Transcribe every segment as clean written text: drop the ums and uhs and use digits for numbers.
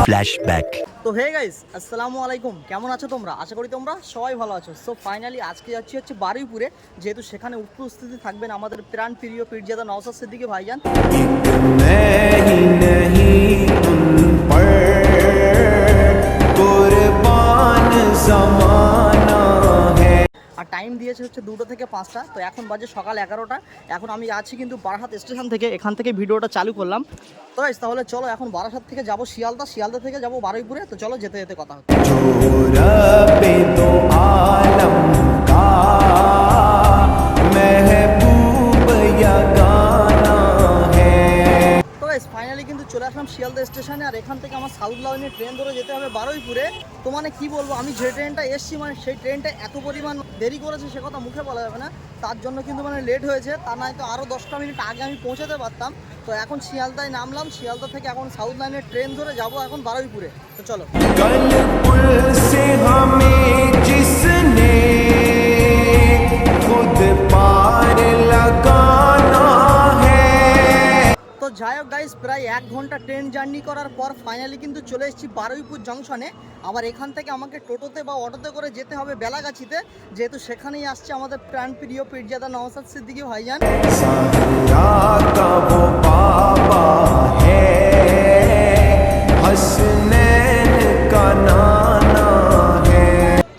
Flashback. তো hey guys, আসসালামু আলাইকুম। কেমন আছো তোমরা? আশা করি তোমরা সবাই ভালো আছো। সো ফাইনালি আজকে যাচ্ছি হচ্ছে বারুইপুরে, যেহেতু সেখানে উপস্থিতি থাকবেন আমাদের প্রাণ প্রিয় পীরজাদা নওশাদ সিদ্দিকী ভাইজান। আর টাইম দিয়েছে হচ্ছে 2টা থেকে 5টা। তো এখন বাজে সকাল 11টা। এখন আমি আছি কিন্তু বারাসাত স্টেশন থেকে, এখান থেকে ভিডিওটা চালু করলাম। তো গাইস তাহলে চলো এখন বারাসাত থেকে যাব শিয়ালদা, শিয়ালদা থেকে যাব বারুইপুরে। তো চলো যেতে যেতে কথা হচ্ছে। ফাইনালি কিন্তু চলে আসলাম শিয়ালদা স্টেশনে। আর এখান থেকে আমার সাউথ লাইনের ট্রেন ধরে যেতে হবে বারুইপুরে। তো মানে কি বলবো, আমি যে ট্রেনটা এসছি মানে সেই ট্রেনটা এত পরিমাণ দেরি করেছে সে কথা মুখে বলা যাবে না। তার জন্য কিন্তু মানে লেট হয়েছে, তা নয় তো আরও 10টা মিনিট আগে আমি পৌঁছাতে পারতাম। তো এখন শিয়ালদায় নামলাম, শিয়ালদা থেকে এখন সাউথ লাইনের ট্রেন ধরে যাব এখন বারুইপুরে। তো চলো। তো যাই হোক গাইস, প্রায় 1 ঘন্টা ট্রেন জার্নি করার পর ফাইনালি কিন্তু চলে এসেছি বারুইপুর জংশনে। আবার এখান থেকে আমাকে টোটোতে বা অটোতে করে যেতে হবে বেলাগাছিতে, যেহেতু সেখানেই আসছে আমাদের প্রাণপ্রিয় পীরজাদা নওশাদ সিদ্দিকী ভাইজান।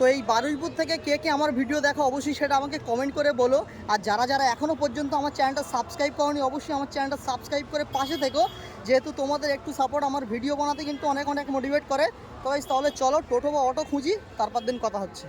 তো এই বারুইপুর থেকে কে কে আমার ভিডিও দেখো অবশ্যই সেটা আমাকে কমেন্ট করে বলো। আর যারা যারা এখনও পর্যন্ত আমার চ্যানেলটা সাবস্ক্রাইব করোনি অবশ্যই আমার চ্যানেলটা সাবস্ক্রাইব করে পাশে থেকো, যেহেতু তোমাদের একটু সাপোর্ট আমার ভিডিও বানাতে কিন্তু অনেক অনেক মোটিভেট করে। তো গাইস তাহলে চলো টোটো বা অটো খুঁজি, তারপর দিন কথা হচ্ছে।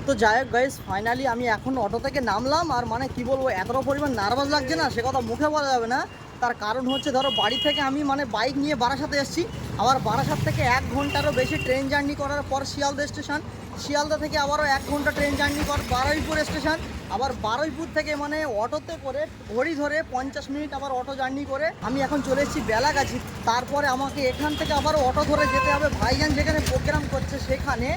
তো যাই হোক গাইস, ফাইনালি আমি এখন অটো থেকে নামলাম। আর মানে কি বলবো, এতটা পরিমাণ নার্ভাস লাগছে না সে কথা মুখে বলা যাবে না। তার কারণ হচ্ছে ধরো বাড়ি থেকে আমি মানে বাইক নিয়ে বারাসাতে এসেছি, আবার বারাসাত থেকে 1 ঘন্টারও বেশি ট্রেন জার্নি করার পর শিয়ালদা স্টেশন, শিয়ালদা থেকে আবারও 1 ঘন্টা ট্রেন জার্নি কর বারুইপুর স্টেশন, আবার বারুইপুর থেকে মানে অটোতে করে ঘড়ি ধরে 50 মিনিট আবার অটো জার্নি করে আমি এখন চলে এসেছি বেলাগাছি। তারপরে আমাকে এখান থেকে আবারও অটো ধরে যেতে হবে ভাইজান যেখানে প্রোগ্রাম করছে সেখানে।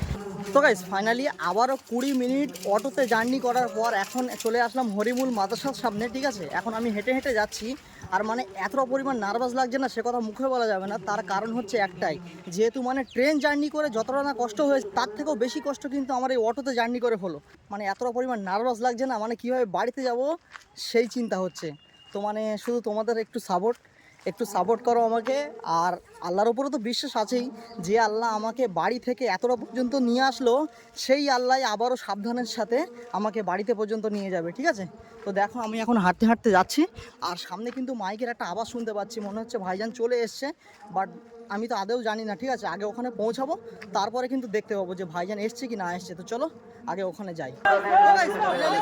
তো গাইস ফাইনালি আবারও 20 মিনিট অটোতে জার্নি করার পর এখন চলে আসলাম হরিমুল মাদ্রাসার সামনে। ঠিক আছে, এখন আমি হেঁটে হেঁটে যাচ্ছি। আর মানে এতটা পরিমাণ নার্ভাস লাগছে না সে কথা মুখে বলা যাবে না। তার কারণ হচ্ছে একটাই, যেহেতু মানে ট্রেন জার্নি করে যতটা না কষ্ট হয়েছে তার থেকেও বেশি কষ্ট কিন্তু আমার এই অটোতে জার্নি করে হলো। মানে এতটা পরিমাণ নার্ভাস লাগছে না, মানে কীভাবে বাড়িতে যাব সেই চিন্তা হচ্ছে। তো মানে শুধু তোমাদের একটু সাপোর্ট করো আমাকে। আর আল্লাহর উপরে তো বিশ্বাস আছেই, যে আল্লাহ আমাকে বাড়ি থেকে এতটা পর্যন্ত নিয়ে আসলো সেই আল্লাহ আবারও সাবধানের সাথে আমাকে বাড়িতে পর্যন্ত নিয়ে যাবে। ঠিক আছে, তো দেখো আমি এখন হাঁটতে হাঁটতে যাচ্ছি। আর সামনে কিন্তু মাইকের একটা আওয়াজ শুনতে পাচ্ছি, মনে হচ্ছে ভাইজান চলে এসছে। বাট আমি তো আদেও জানি না। ঠিক আছে, আগে ওখানে পৌঁছাবো, তারপরে কিন্তু দেখতে পাবো যে ভাইজান এসছে কি না এসছে। তো চলো আগে ওখানে যাই।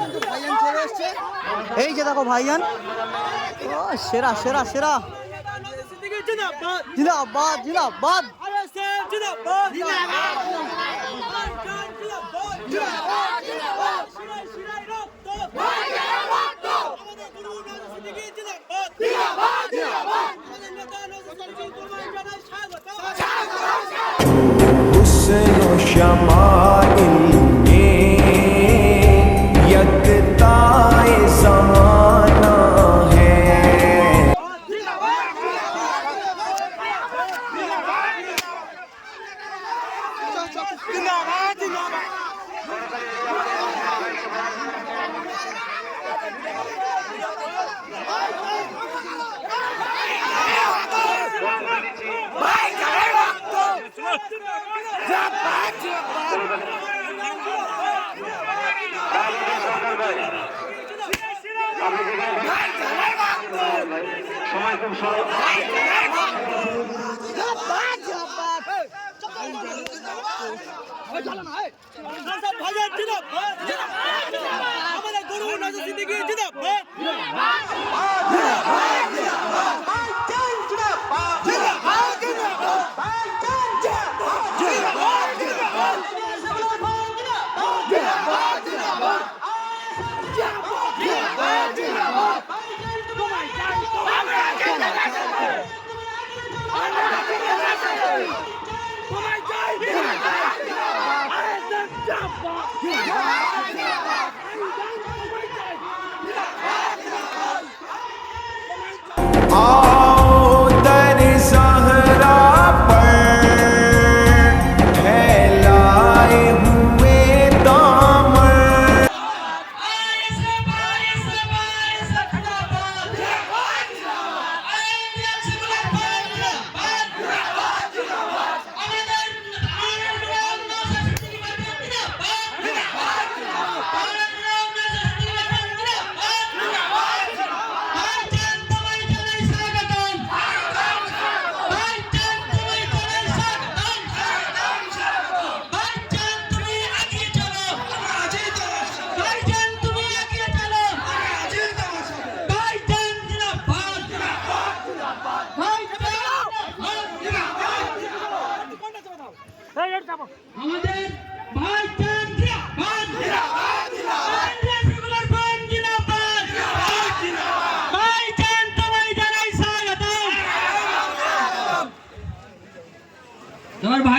কিন্তু ভাইজান চলে এসছে, এই যে দেখো ভাইজান। ও সেরা সেরা সেরা, জিন্দাবাদ জিন্দাবাদ। সময় খুব স্বল্প। আমাদের গরু নওশাদ সিদ্দিকী জিন্দাবাদ।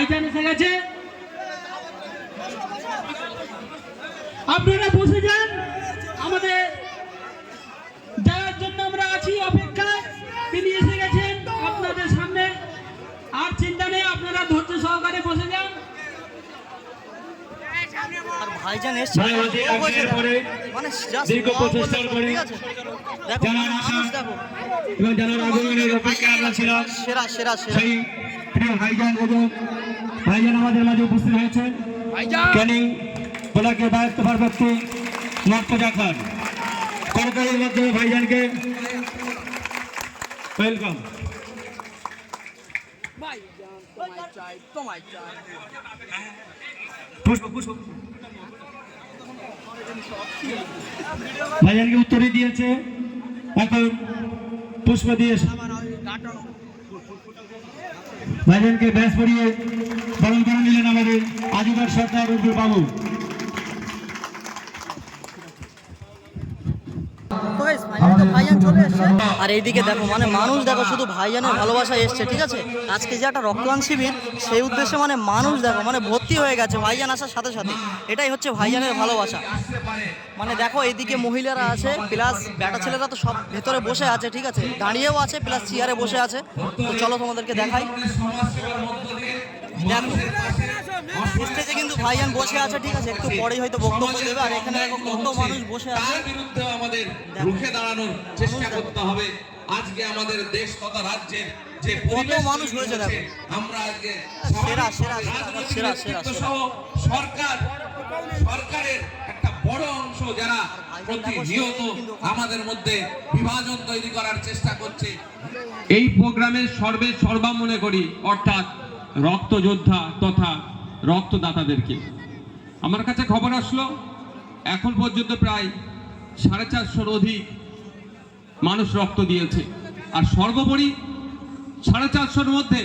ভাইজান এসে গেছে, আপনারা বসে যান। আমাদের যাওয়ার জন্য আমরা আছি অপেক্ষায়, তিনি এসে গেছেন আপনাদের সামনে। আর চিন্তা নেই, আপনারা ধৈর্য সহকারে বসে যান। আর ভাইজান এসছে মানে just দীর্ঘ wow প্রচেষ্টার বলে, পরে ঠিক আছে? দেখো জানার আশা মানুষ দেখো, এবং জানার আগমনের অপেক্ষায় আমরা ছিলাম। সেরা সেরা সেরা। সেই প্রিয় ভাইজান এবং ভাইজান আমাদের মাঝে উপস্থিত হয়েছেন। ক্যানিং ব্লকের দায়িত্বভারপ্রাপ্ত মর্তজা খান, করতালির মাধ্যমে ভাইজানকে ওয়েলকাম। ভাইজানকে উত্তরে দিয়েছে, এখন পুষ্প দিয়ে ভাইজানকে ব্যাস পরিয়ে বরণ করে নিলেন আমাদের আজিবার সরকার রুদ্র বাবু। তো guys, finally তো ভাইজান চলে এসছে। আর এইদিকে দেখো মানে মানুষ দেখো শুধু ভাইজানের ভালোবাসায় এসছে, ঠিক আছে? আজকে যে একটা রক্তদান শিবির, সেই উদ্দেশ্যে মানে মানুষ দেখো মানে ভর্তি হয়ে গেছে ভাইজান আসার সাথে সাথে। এটাই হচ্ছে ভাইজানের ভালোবাসা। মানে দেখো এইদিকে মহিলারা আছে, প্লাস বেটা ছেলেরা তো সব ভেতরে বসে আছে, ঠিক আছে? দাঁড়িয়েও আছে, প্লাস চেয়ারে বসে আছে। তো চলো তোমাদেরকে দেখাই। দেখো স্টেজে কিন্তু ভাইজান বসে আছে, ঠিক আছে? একটু পরেই হয়তো বক্তব্য দেবে। আর এখানে দেখো কত মানুষ বসে আছে। তার বিরুদ্ধে আমাদের রুখে দাঁড়ানোর চেষ্টা করতে হবে। আজকে আমাদের দেশ তথা রাজ্যের যে পরিবেশ মানুষ হয়েছে দেখো। আমরা আজকে সেরা সেরা সেরা সেরা সহ সরকারের একটা বড় অংশ যারা প্রতিনিয়ত আমাদের মধ্যে বিভাজন তৈরি করার চেষ্টা করছে। এই প্রোগ্রামের সর্বা মনে করি, অর্থাৎ রক্তযোদ্ধা তথা রক্তদাতাদেরকে। আমার কাছে খবর আসলো এখন পর্যন্ত প্রায় 450-র অধিক মানুষ রক্ত দিয়েছে। আর সর্বোপরি 450-র মধ্যে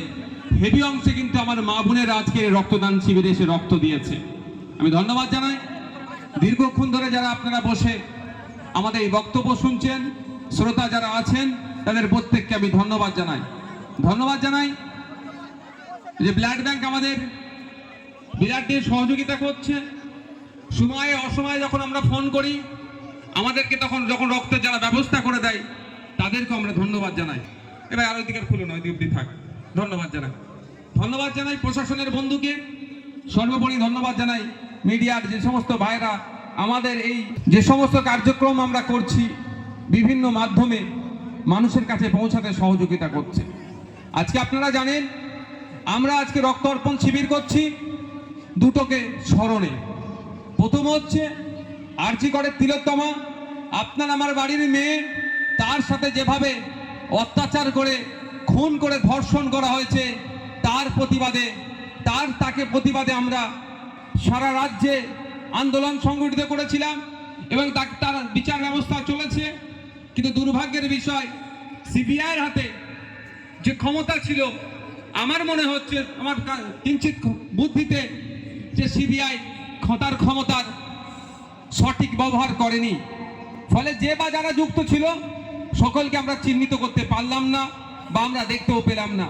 হেভি অংশে কিন্তু আমার মা বোনেরা আজকে রক্তদান শিবিরে এসে রক্ত দিয়েছে। আমি ধন্যবাদ জানাই। দীর্ঘক্ষণ ধরে যারা আপনারা বসে আমাদের এই বক্তব্য শুনছেন, শ্রোতা যারা আছেন, তাদের প্রত্যেককে আমি ধন্যবাদ জানাই যে ব্লাড ব্যাংক আমাদের বিরাট সহযোগিতা করছে। সময়ে অসময়ে যখন আমরা ফোন করি, আমাদেরকে যখন রক্তের যারা ব্যবস্থা করে দেয়, তাদেরকে আমরা ধন্যবাদ জানাই। এবার আরো দিকের খুলুন, ওই দিক থাক। ধন্যবাদ জানাই প্রশাসনের বন্ধুকে। সর্বোপরি ধন্যবাদ জানাই মিডিয়ার যে সমস্ত ভাইরা আমাদের এই যে সমস্ত কার্যক্রম আমরা করছি বিভিন্ন মাধ্যমে মানুষের কাছে পৌঁছাতে সহযোগিতা করছে। আজকে আপনারা জানেন আমরা আজকে রক্ত অর্পণ শিবির করছি দুটোকে স্মরণে। প্রথম হচ্ছে আরজি করের তিলোত্তমা, আপনার আমার বাড়ির মেয়ে, তার সাথে যেভাবে অত্যাচার করে খুন করে ধর্ষণ করা হয়েছে, তাকে প্রতিবাদে আমরা সারা রাজ্যে আন্দোলন সংগঠিত করেছিলাম এবং তার বিচার ব্যবস্থা চলেছে। কিন্তু দুর্ভাগ্যের বিষয়, সিবিআইয়ের হাতে যে ক্ষমতা ছিল, আমার মনে হচ্ছে আমার কিঞ্চিত বুদ্ধিতে যে সিবিআই তার ক্ষমতার সঠিক ব্যবহার করেনি। ফলে যে বা যারা যুক্ত ছিল সকলকে আমরা চিহ্নিত করতে পারলাম না বা আমরা দেখতেও পেলাম না,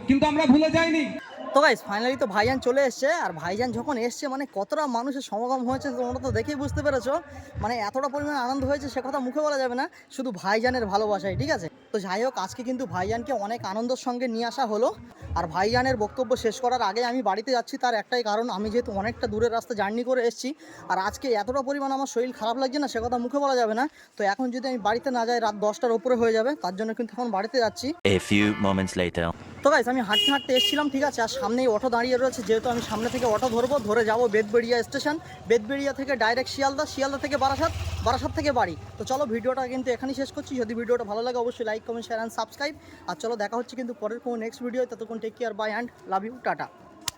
কিন্তু আমরা ভুলে যাইনি। তো গাইস ফাইনালি তো ভাইজান চলে এসছে। আর ভাইজান যখন এসছে মানে কতটা মানুষের সমাগম হয়েছে তোমরা তো দেখেই বুঝতে পেরেছো। মানে এতটা পরিমাণ আনন্দ হয়েছে সে কথা মুখে বলা যাবে না, শুধু ভাইজানের ভালোবাসায়, ঠিক আছে? তো যাই হোক, আজকে কিন্তু ভাইজানকে অনেক আনন্দের সঙ্গে নিয়ে আসা হলো। আর ভাইজানের বক্তব্য শেষ করার আগে আমি বাড়িতে যাচ্ছি, তার একটাই কারণ, আমি যেহেতু অনেকটা দূরের রাস্তা জার্নি করে এসেছি। আর আজকে এতটা পরিমাণ আমার শরীর খারাপ লাগছে না, সে কথা মুখে বলা যাবে না। তো এখন যদি আমি বাড়িতে না যাই রাত 10টার উপরে হয়ে যাবে, তার জন্য কিন্তু এখন বাড়িতে যাচ্ছি। A few moments later. তো গাইস আমি হাঁটতে হাঁটতে এসেছিলাম, ঠিক আছে? আর সামনেই অটো দাঁড়িয়ে রয়েছে, যেহেতু আমি সামনে থেকে অটো ধরে যাব বেদবেড়িয়া স্টেশন। বেদবেড়িয়া থেকে ডাইরেক্ট শিয়ালদা থেকে বারাসাত থেকে বাড়ি। তো চলো ভিডিওটা কিন্তু এখানেই শেষ করছি। যদি ভিডিওটা ভালো লাগে অবশ্যই like, comment, share and subscribe. আর চলো দেখা হচ্ছে কিন্তু পরের কোনো নেক্সট ভিডিও। ততক্ষণ take care, bye and love you, tata.